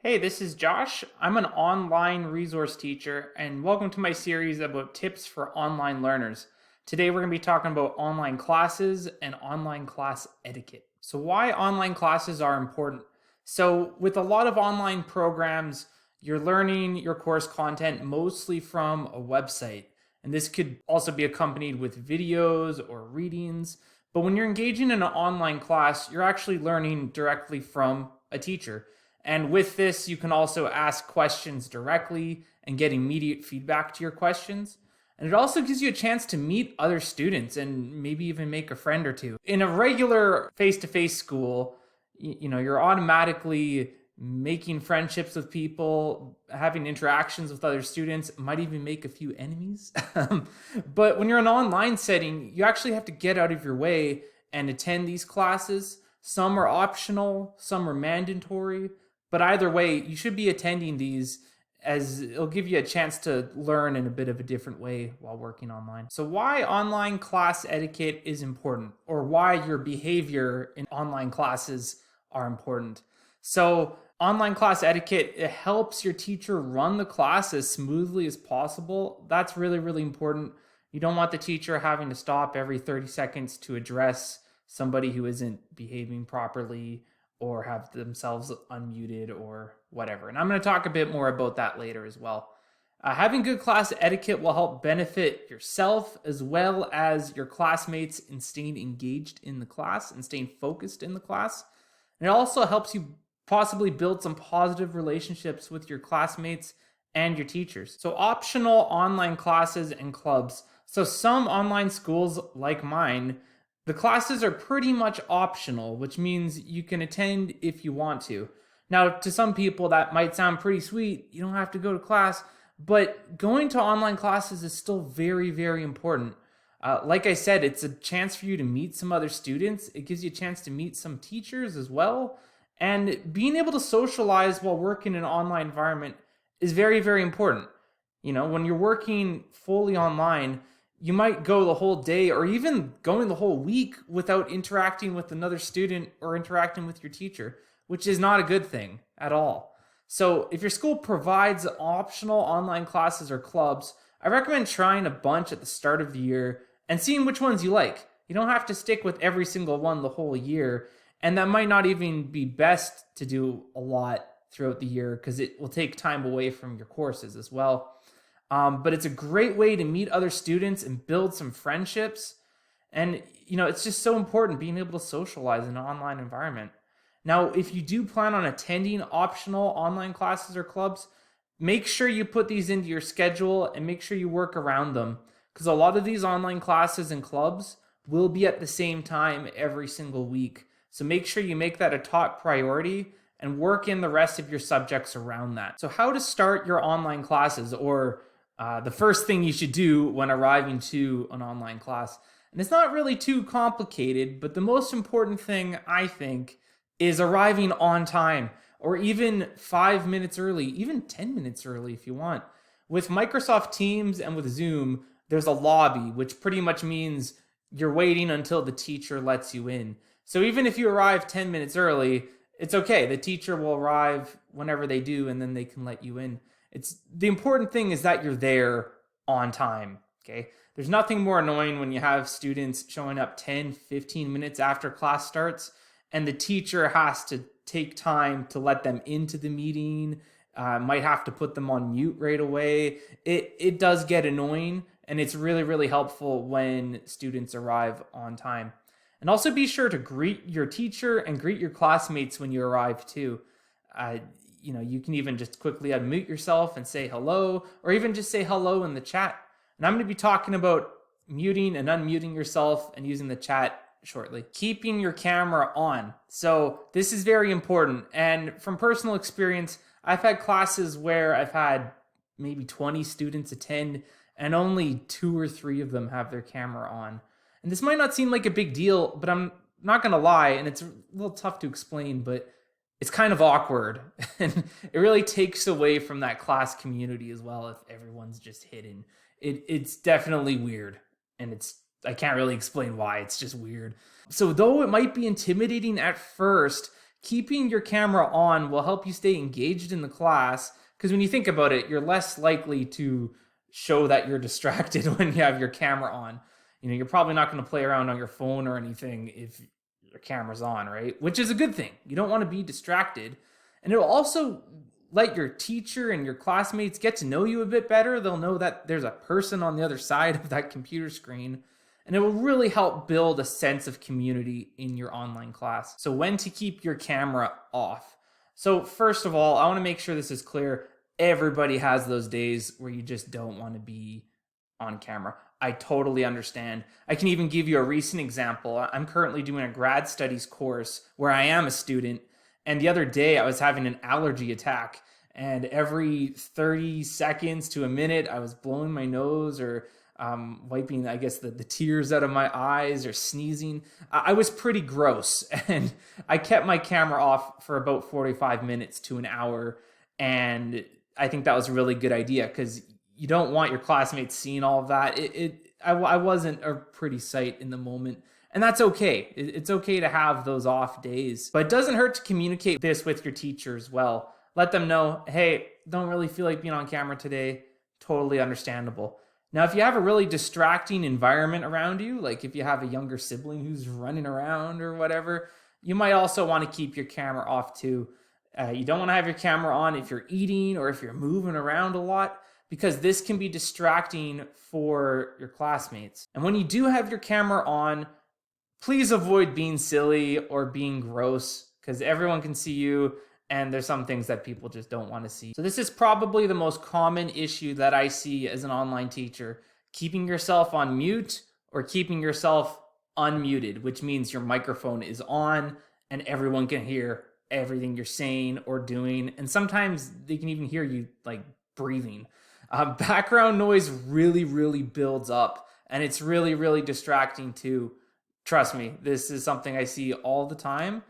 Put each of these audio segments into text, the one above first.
Hey, this is Josh. I'm an online resource teacher, and welcome to my series about tips for online learners. Today, we're going to be talking about online classes and online class etiquette. So, why online classes are important. So, with a lot of online programs, you're learning your course content mostly from a website, and this could also be accompanied with videos or readings. But when you're engaging in an online class, you're actually learning directly from a teacher. And with this, you can also ask questions directly and get immediate feedback to your questions. And it also gives you a chance to meet other students and maybe even make a friend or two. In a regular face to face school, you're automatically making friendships with people, having interactions with other students, might even make a few enemies. But when you're in an online setting, you actually have to get out of your way and attend these classes. Some are optional, some are mandatory. But either way, you should be attending these as it'll give you a chance to learn in a bit of a different way while working online. So why online class etiquette is important, or why your behavior in online classes are important. So online class etiquette, it helps your teacher run the class as smoothly as possible. That's really, really important. You don't want the teacher having to stop every 30 seconds to address somebody who isn't behaving properly or have themselves unmuted or whatever. And I'm going to talk a bit more about that later as well. Having good class etiquette will help benefit yourself as well as your classmates in staying engaged in the class and staying focused in the class. And it also helps you possibly build some positive relationships with your classmates and your teachers. So optional online classes and clubs. So some online schools like mine, the classes are pretty much optional, which means you can attend if you want to. Now, to some people, that might sound pretty sweet. You don't have to go to class, but going to online classes is still very, very important. Like I said, it's a chance for you to meet some other students. It gives you a chance to meet some teachers as well. And being able to socialize while working in an online environment is very, very important. When you're working fully online, you might go the whole day or even going the whole week without interacting with another student or interacting with your teacher, which is not a good thing at all. So if your school provides optional online classes or clubs, I recommend trying a bunch at the start of the year and seeing which ones you like. You don't have to stick with every single one the whole year, and that might not even be best to do a lot throughout the year because it will take time away from your courses as well. But it's a great way to meet other students and build some friendships. And, it's just so important being able to socialize in an online environment. Now, if you do plan on attending optional online classes or clubs, make sure you put these into your schedule and make sure you work around them. Because a lot of these online classes and clubs will be at the same time every single week. So make sure you make that a top priority and work in the rest of your subjects around that. So how to start your online classes, or the first thing you should do when arriving to an online class. And it's not really too complicated, but the most important thing, I think, is arriving on time, or even 5 minutes early, even 10 minutes early if you want. With Microsoft Teams and with Zoom, there's a lobby, which pretty much means you're waiting until the teacher lets you in. So even if you arrive 10 minutes early, it's okay. The teacher will arrive whenever they do, and then they can let you in. It's the important thing is that you're there on time, okay? There's nothing more annoying when you have students showing up 10, 15 minutes after class starts, and the teacher has to take time to let them into the meeting, might have to put them on mute right away. It does get annoying, and it's really, really helpful when students arrive on time. And also be sure to greet your teacher and greet your classmates when you arrive too. You can even just quickly unmute yourself and say hello, or even just say hello in the chat. And I'm going to be talking about muting and unmuting yourself and using the chat shortly. Keeping your camera on. So this is very important. And from personal experience, I've had classes where I've had maybe 20 students attend and only 2 or 3 of them have their camera on. And this might not seem like a big deal, but I'm not going to lie, and it's a little tough to explain, but it's kind of awkward. And it really takes away from that class community as well if everyone's just hidden. It's definitely weird, and I can't really explain why. It's just weird. So though it might be intimidating at first, Keeping your camera on will help you stay engaged in the class because when you think about it, you're less likely to show that you're distracted when you have your camera on. You're probably not going to play around on your phone or anything if your camera's on, right? Which is a good thing. You don't want to be distracted. And it'll also let your teacher and your classmates get to know you a bit better. They'll know that there's a person on the other side of that computer screen. And it will really help build a sense of community in your online class. So when to keep your camera off. So first of all, I want to make sure this is clear. Everybody has those days where you just don't want to be on camera. I totally understand. I can even give you a recent example. I'm currently doing a grad studies course where I am a student. And the other day I was having an allergy attack. And every 30 seconds to a minute, I was blowing my nose or wiping, I guess, the tears out of my eyes or sneezing. I was pretty gross. And I kept my camera off for about 45 minutes to an hour. And I think that was a really good idea because you don't want your classmates seeing all of that. I wasn't a pretty sight in the moment. And that's okay. It's okay to have those off days. But it doesn't hurt to communicate this with your teacher as well. Let them know, hey, don't really feel like being on camera today. Totally understandable. Now, if you have a really distracting environment around you, like if you have a younger sibling who's running around or whatever, you might also want to keep your camera off too. You don't want to have your camera on if you're eating or if you're moving around a lot, because this can be distracting for your classmates. And when you do have your camera on, please avoid being silly or being gross, because everyone can see you. And there's some things that people just don't want to see. So this is probably the most common issue that I see as an online teacher. Keeping yourself on mute or keeping yourself unmuted, which means your microphone is on and everyone can hear everything you're saying or doing. And sometimes they can even hear you like breathing. Background noise really builds up and it's really distracting too. Trust me, this is something I see all the time.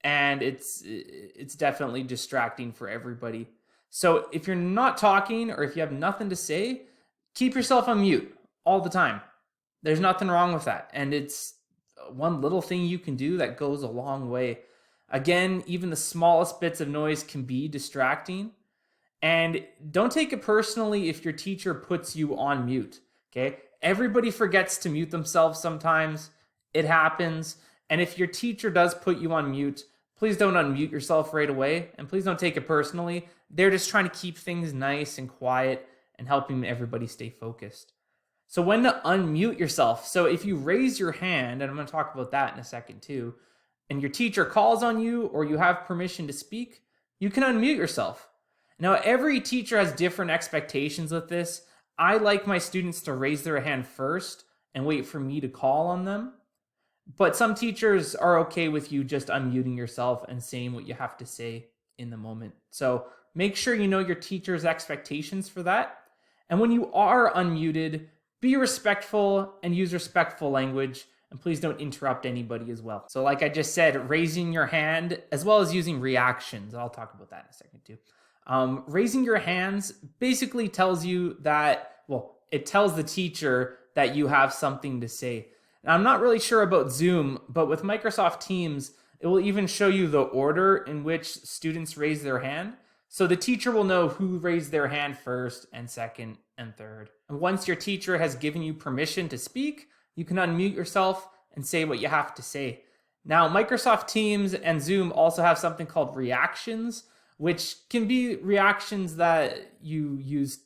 And it's definitely distracting for everybody. So if you're not talking or if you have nothing to say, keep yourself on mute all the time. There's nothing wrong with that. And it's one little thing you can do that goes a long way. Again, even the smallest bits of noise can be distracting. And don't take it personally if your teacher puts you on mute, okay? Everybody forgets to mute themselves sometimes. It happens. And if your teacher does put you on mute, please don't unmute yourself right away. And please don't take it personally. They're just trying to keep things nice and quiet and helping everybody stay focused. So when to unmute yourself. So if you raise your hand, and I'm going to talk about that in a second too, and your teacher calls on you or you have permission to speak, you can unmute yourself. Now, every teacher has different expectations with this. I like my students to raise their hand first and wait for me to call on them. But some teachers are okay with you just unmuting yourself and saying what you have to say in the moment. So make sure you know your teacher's expectations for that. And when you are unmuted, be respectful and use respectful language. And please don't interrupt anybody as well. So like I just said, raising your hand as well as using reactions. I'll talk about that in a second too. Raising your hands basically tells you that, well, it tells the teacher that you have something to say. Now, I'm not really sure about Zoom, but with Microsoft Teams, it will even show you the order in which students raise their hand. So the teacher will know who raised their hand first and second and third. And once your teacher has given you permission to speak, you can unmute yourself and say what you have to say. Now, Microsoft Teams and Zoom also have something called reactions, which can be reactions that you use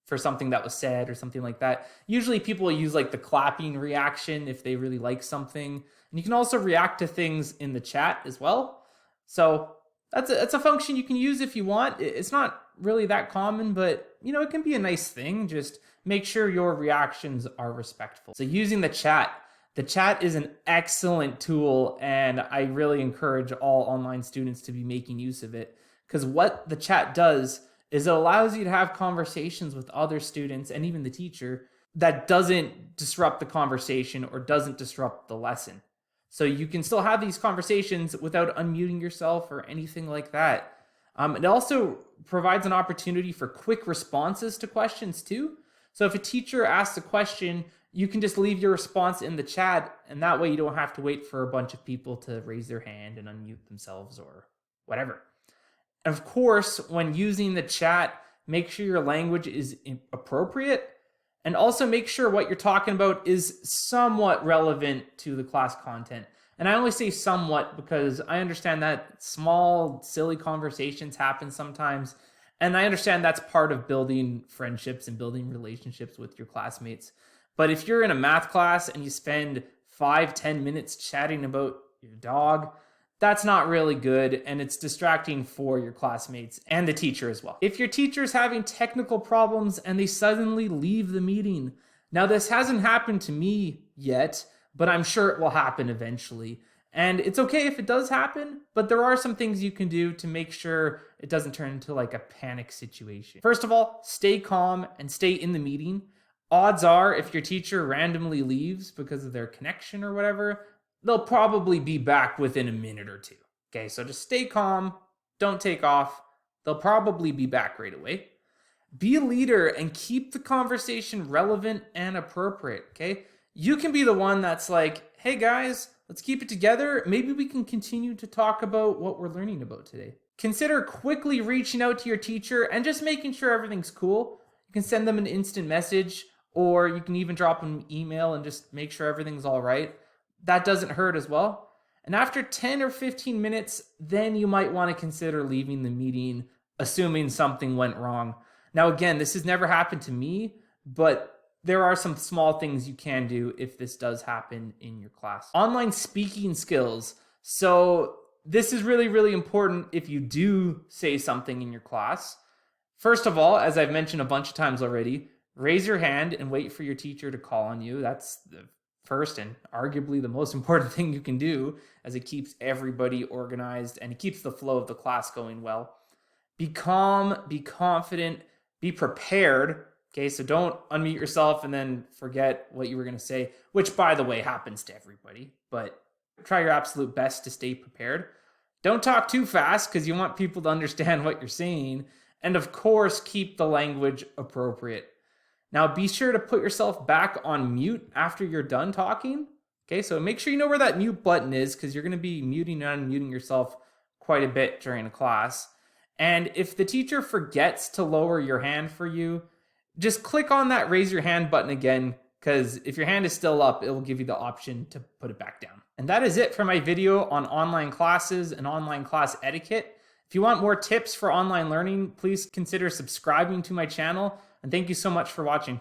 for something that was said or something like that. Usually people use like the clapping reaction if they really like something. And you can also react to things in the chat as well. So that's a function you can use if you want. It's not really that common, but it can be a nice thing. Just make sure your reactions are respectful. So using the chat is an excellent tool, and I really encourage all online students to be making use of it, because what the chat does is it allows you to have conversations with other students and even the teacher that doesn't disrupt the conversation or doesn't disrupt the lesson. So you can still have these conversations without unmuting yourself or anything like that. It also provides an opportunity for quick responses to questions too. So if a teacher asks a question, you can just leave your response in the chat, and that way you don't have to wait for a bunch of people to raise their hand and unmute themselves or whatever. Of course, when using the chat, make sure your language is appropriate, and also make sure what you're talking about is somewhat relevant to the class content. And I only say somewhat because I understand that small, silly conversations happen sometimes. And I understand that's part of building friendships and building relationships with your classmates. But if you're in a math class and you spend 5-10 minutes chatting about your dog, that's not really good, and it's distracting for your classmates and the teacher as well. If your teacher is having technical problems and they suddenly leave the meeting, now this hasn't happened to me yet, but I'm sure it will happen eventually. And it's okay if it does happen, but there are some things you can do to make sure it doesn't turn into like a panic situation. First of all, stay calm and stay in the meeting. Odds are, if your teacher randomly leaves because of their connection or whatever, they'll probably be back within a minute or two. Okay, so just stay calm, don't take off. They'll probably be back right away. Be a leader and keep the conversation relevant and appropriate, okay? You can be the one that's like, hey guys, let's keep it together. Maybe we can continue to talk about what we're learning about today. Consider quickly reaching out to your teacher and just making sure everything's cool. You can send them an instant message, or you can even drop them an email and just make sure everything's all right. That doesn't hurt as well. And after 10 or 15 minutes, then you might want to consider leaving the meeting, assuming something went wrong. Now, again, this has never happened to me, but there are some small things you can do if this does happen in your class. Online speaking skills. So this is really, really important if you do say something in your class. First of all, as I've mentioned a bunch of times already, raise your hand and wait for your teacher to call on you. That's the first and arguably the most important thing you can do, as it keeps everybody organized and it keeps the flow of the class going well. Be calm, be confident, be prepared. Okay, so don't unmute yourself and then forget what you were going to say, which, by the way, happens to everybody, but try your absolute best to stay prepared. Don't talk too fast because you want people to understand what you're saying. And of course, keep the language appropriate. Now, be sure to put yourself back on mute after you're done talking. Okay, so make sure you know where that mute button is, because you're going to be muting and unmuting yourself quite a bit during a class. And if the teacher forgets to lower your hand for you, just click on that raise your hand button again, because if your hand is still up, it will give you the option to put it back down. And that is it for my video on online classes and online class etiquette. If you want more tips for online learning, please consider subscribing to my channel. And thank you so much for watching.